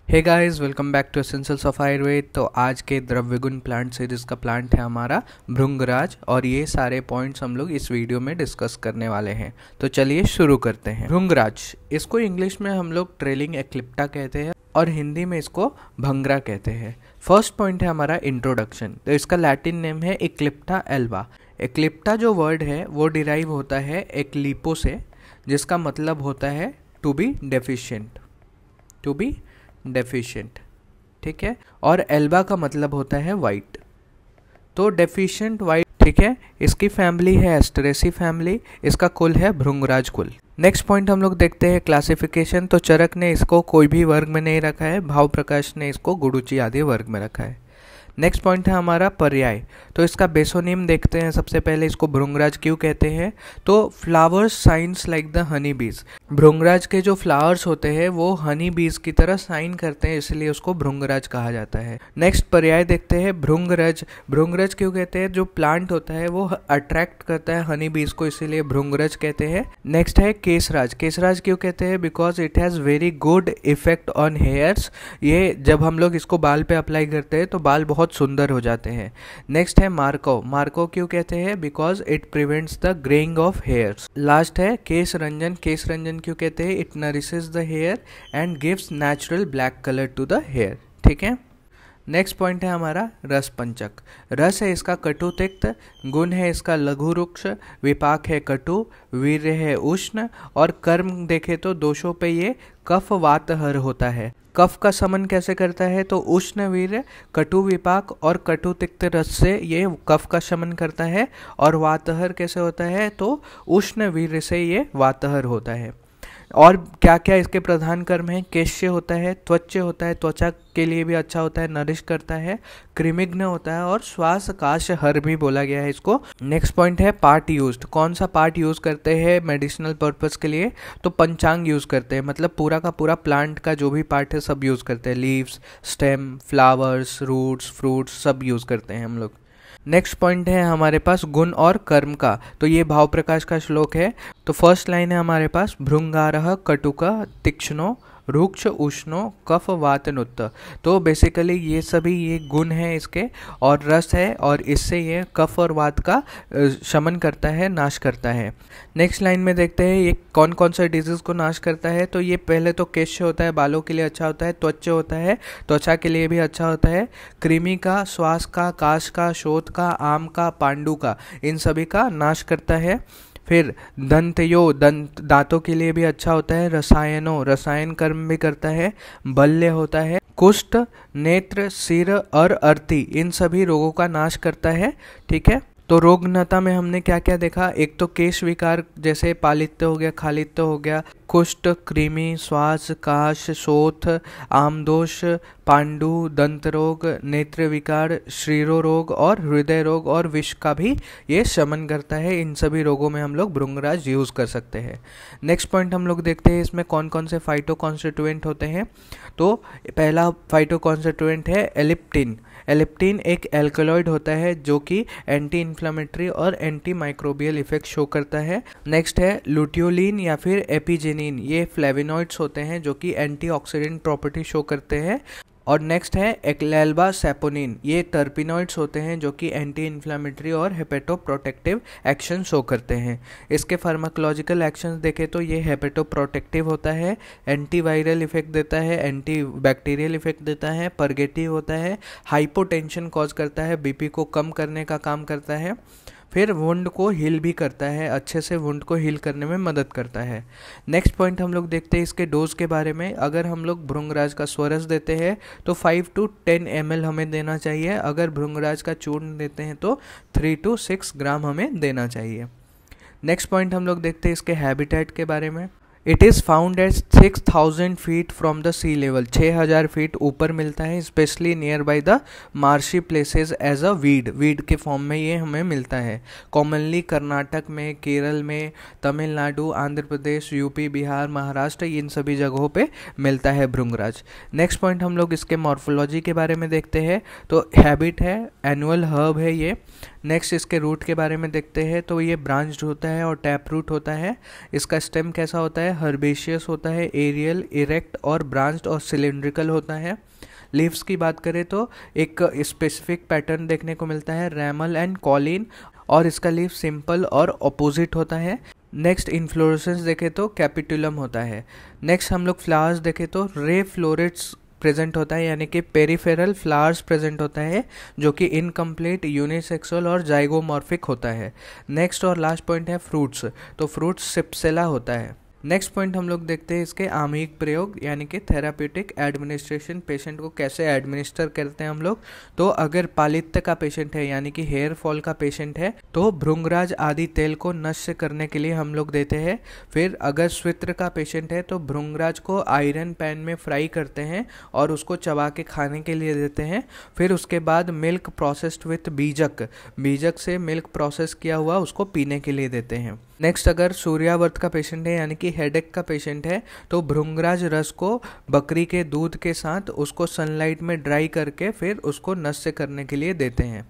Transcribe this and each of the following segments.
Hey guys, welcome back to essentials of Ayurveda. तो आज के द्रव्यगुण प्लांट सीरीज का प्लांट है हमारा भृंगराज, और ये सारे पॉइंट्स हम लोग इस वीडियो में डिस्कस करने वाले हैं। तो चलिए शुरू करते हैं। भृंगराज, इसको इंग्लिश में हम लोग ट्रेलिंग एक्लिप्टा कहते हैं और हिंदी में इसको भंगरा कहते हैं। फर्स्ट पॉइंट है हमारा इंट्रोडक्शन। तो इसका लैटिन नेम है एक्लिप्टा एल्बा। एक्लिप्टा जो वर्ड है वो डिराइव होता है एक्लिपो से, जिसका मतलब होता है to be deficient, to be deficient, ठीक है। और एल्बा का मतलब होता है वाइट, तो डेफिशिएंट वाइट, ठीक है। इसकी फैमिली है एस्टेरेसी फैमिली, इसका कुल है भृंगराज कुल। नेक्स्ट पॉइंट हम लोग देखते हैं क्लासिफिकेशन। तो चरक ने इसको कोई भी वर्ग में नहीं रखा है, भाव प्रकाश ने इसको गुडुची आदि वर्ग में रखा है। नेक्स्ट पॉइंट है हमारा पर्याय। तो इसका बेसोनिम देखते हैं। सबसे पहले इसको भृंगराज क्यों कहते हैं, तो flowers science like the honey बीज। भृंगराज के जो फ्लावर्स होते हैं वो हनी बीज की तरह साइन करते हैं, इसलिए उसको भृंगराज कहा जाता है। नेक्स्ट पर्याय देखते हैं भृंगराज। भृंगराज क्यों कहते हैं, जो प्लांट होता है वो अट्रैक्ट करता है हनी बीज को, इसीलिए भृंगराज कहते हैं। नेक्स्ट है केसराज। केसराज क्यों कहते हैं, because it has very good effect on hairs. ये जब हम लोग इसको बाल पे अप्लाई करते हैं तो बाल बहुत सुंदर हो जाते हैं। नेक्स्ट है मार्को। मार्को क्यों कहते हैं, because it prevents the greying of hairs. Last है केश रंजन। केश रंजन क्यों कहते हैं, it nourishes the hair and gives natural black colour to the hair, ठीक है। नेक्स्ट पॉइंट है हमारा रस पंचक। रस है इसका कटु तिक्त, गुण है इसका लघु रुक्ष, विपाक है कटु, वीर्य है उष्ण, और कर्म देखे तो दोषों पे ये कफ वातहर होता है। कफ का समन कैसे करता है, तो उष्ण वीर्य, कटु विपाक और कटु तिक्त रस से ये कफ का शमन करता है। और वातहर कैसे होता है, तो उष्ण वीर्य से ये वातहर होता है। और क्या क्या इसके प्रधान कर्म हैं, केश्य होता है, त्वच्य होता है, त्वचा के लिए भी अच्छा होता है, नरिश करता है, कृमिघ्न होता है, और श्वास काश हर भी बोला गया है इसको। नेक्स्ट पॉइंट है पार्ट यूज्ड। कौन सा पार्ट यूज करते हैं मेडिसिनल पर्पस के लिए, तो पंचांग यूज करते हैं, मतलब पूरा का पूरा प्लांट का जो भी पार्ट है सब यूज करते हैं। Leaves, stem, flowers, roots, fruits सब यूज करते हैं हम लोग। नेक्स्ट पॉइंट है हमारे पास गुण और कर्म का। तो ये भाव प्रकाश का श्लोक है। तो फर्स्ट लाइन है हमारे पास भृंगारः कटुका तीक्ष्णो रुक्ष उष्णो कफ वातनुत्त। तो बेसिकली ये सभी ये गुण है इसके, और रस है, और इससे ये कफ और वात का शमन करता है, नाश करता है। नेक्स्ट लाइन में देखते हैं ये कौन कौन सा डिजीज को नाश करता है। तो ये पहले तो केश होता है, बालों के लिए अच्छा होता है, त्वचा होता है, त्वचा के लिए भी अच्छा होता है, कृमि का, श्वास का, काश का, शोथ का, आम का, पांडु का, इन सभी का नाश करता है। फिर दंत दांतों के लिए भी अच्छा होता है, रसायन कर्म भी करता है, बल्य होता है, कुष्ठ, नेत्र, सिर और अर्थी, इन सभी रोगों का नाश करता है, ठीक है। तो रोगनता में हमने क्या क्या देखा, एक तो केश विकार जैसे पालित्य हो गया, खालित्य हो गया, कुष्ठ, कृमि, श्वास, काश, शोथ, आमदोष, पांडु, दंत रोग, नेत्र विकार, श्रीरो रोग और हृदय रोग और विष का भी ये शमन करता है। इन सभी रोगों में हम लोग भृंगराज यूज कर सकते हैं। नेक्स्ट पॉइंट हम लोग देखते हैं इसमें कौन कौन से फाइटो कॉन्स्टिट्यूएंट होते हैं। तो पहला फाइटो कॉन्स्टिट्यूएंट है एलिप्टिन। एलिप्टिन एक एल्कलॉइड होता है जो कि एंटी इन्फ्लेमेटरी और एंटी माइक्रोबियल इफेक्ट शो करता है। नेक्स्ट है लुटियोलिन या फिर एपिजेनिन, ये फ्लेविनॉइड्स होते हैं जो कि एंटीऑक्सीडेंट प्रॉपर्टी शो करते हैं। और नेक्स्ट है एक्लेल्बा सैपोनिन, ये टर्पिनॉइड्स होते हैं जो कि एंटी इन्फ्लेमेटरी और हेपेटोप्रोटेक्टिव एक्शन शो करते हैं। इसके फार्माकोलॉजिकल एक्शंस देखें तो ये हेपेटोप्रोटेक्टिव होता है, एंटीवायरल इफेक्ट देता है, एंटी बैक्टीरियल इफेक्ट देता है, परगेटिव होता है, हाइपोटेंशन कॉज करता है, बीपी को कम करने का काम करता है, फिर वुंड को हील भी करता है, अच्छे से वुंड को हील करने में मदद करता है। नेक्स्ट पॉइंट हम लोग देखते हैं इसके डोज के बारे में। अगर हम लोग भृंगराज का स्वरस देते हैं तो 5 to 10 ml हमें देना चाहिए। अगर भृंगराज का चूर्ण देते हैं तो 3 to 6 ग्राम हमें देना चाहिए। नेक्स्ट पॉइंट हम लोग देखते हैं इसके हैबिटेट के बारे में। It is found at 6000 feet from the sea level, 6000 feet ऊपर मिलता है, specially near by the marshy places as a weed के फॉर्म में ये हमें मिलता है। कॉमनली कर्नाटक में, केरल में, तमिलनाडु, आंध्र प्रदेश, यूपी, बिहार, महाराष्ट्र, इन सभी जगहों पे मिलता है भृंगराज। नेक्स्ट पॉइंट हम लोग इसके मॉर्फोलॉजी के बारे में देखते हैं। तो हैबिट है, एनुअल हर्ब है ये, नेक्स्ट इसके रूट के बारे में देखते हैं। तो ये ब्रांच्ड होता है और टैप रूट होता है। इसका स्टेम कैसा होता है, हर्बेशियस होता है, एरियल, इरेक्ट और ब्रांच्ड और सिलिंड्रिकल होता है। लीव्स की बात करें तो एक स्पेसिफिक पैटर्न देखने को मिलता है, रैमल एंड कॉलिन, और इसका लीफ सिंपल और ऑपोजिट होता है। नेक्स्ट इन्फ्लोरेसेंस देखें तो कैपिटुलम होता है। नेक्स्ट हम लोग फ्लावर्स देखें तो रे फ्लोरेट्स प्रेजेंट होता है, यानी कि पेरिफेरल फ्लावर्स प्रेजेंट होता है जो कि इनकम्प्लीट, यूनिसेक्सुअल और जाइगोमॉर्फिक होता है। नेक्स्ट और लास्ट पॉइंट है फ्रूट्स। तो फ्रूट्स सिप्सेला होता है। नेक्स्ट पॉइंट हम लोग देखते हैं इसके आमयिक प्रयोग यानी कि थेराप्यूटिक एडमिनिस्ट्रेशन। पेशेंट को कैसे एडमिनिस्टर करते हैं हम लोग। तो अगर पालित्य का पेशेंट है यानी कि हेयर फॉल का पेशेंट है तो भृंगराज आदि तेल को नष्ट करने के लिए हम लोग देते हैं। फिर अगर स्वित्र का पेशेंट है तो भृंगराज को आयरन पैन में फ्राई करते हैं और उसको चबा के खाने के लिए देते हैं। फिर उसके बाद मिल्क प्रोसेस्ड विथ बीजक, बीजक से मिल्क प्रोसेस किया हुआ उसको पीने के लिए देते हैं। नेक्स्ट अगर सूर्यावर्त का पेशेंट है यानी कि हेडेक का पेशेंट है तो भृंगराज रस को बकरी के दूध के साथ उसको सनलाइट में ड्राई करके फिर उसको नष्ट करने के लिए देते हैं।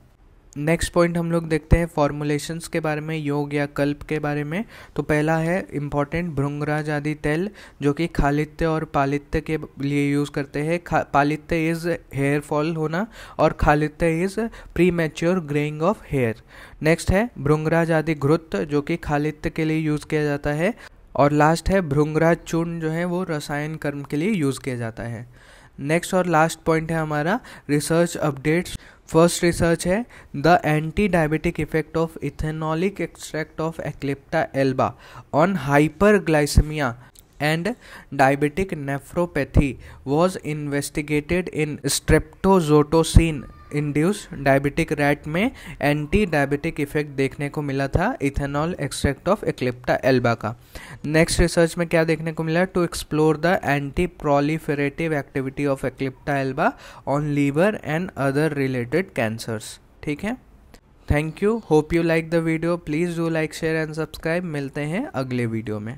नेक्स्ट पॉइंट हम लोग देखते हैं फॉर्मुलेशंस के बारे में, योग या कल्प के बारे में। तो पहला है इम्पॉर्टेंट भृंगराज आदि तेल जो कि खालित्य और पालित्य के लिए यूज़ करते हैं। पालित्य इज़ हेयर फॉल होना और खालित्य is premature greying of hair. Next है भृंगराज आदि घृत जो कि खालित्य के लिए यूज़ किया जाता है। और लास्ट है भृंगराज चूर्ण जो है वो रसायन कर्म के लिए यूज़ किया जाता है। नेक्स्ट और लास्ट पॉइंट है हमारा रिसर्च अपडेट्स। फर्स्ट रिसर्च है the anti diabetic effect of ethanolic extract of Eclipta alba on hyperglycemia and diabetic nephropathy was investigated in streptozotocin induced diabetic rat में एंटी डायबिटिक इफेक्ट देखने को मिला था ethanol extract of Eclipta alba का। Next research में क्या देखने को मिला, to explore the anti proliferative activity of Eclipta alba on liver and other related cancers. ठीक है, thank you, hope you like the video. Please do like, share and subscribe. मिलते हैं अगले वीडियो में।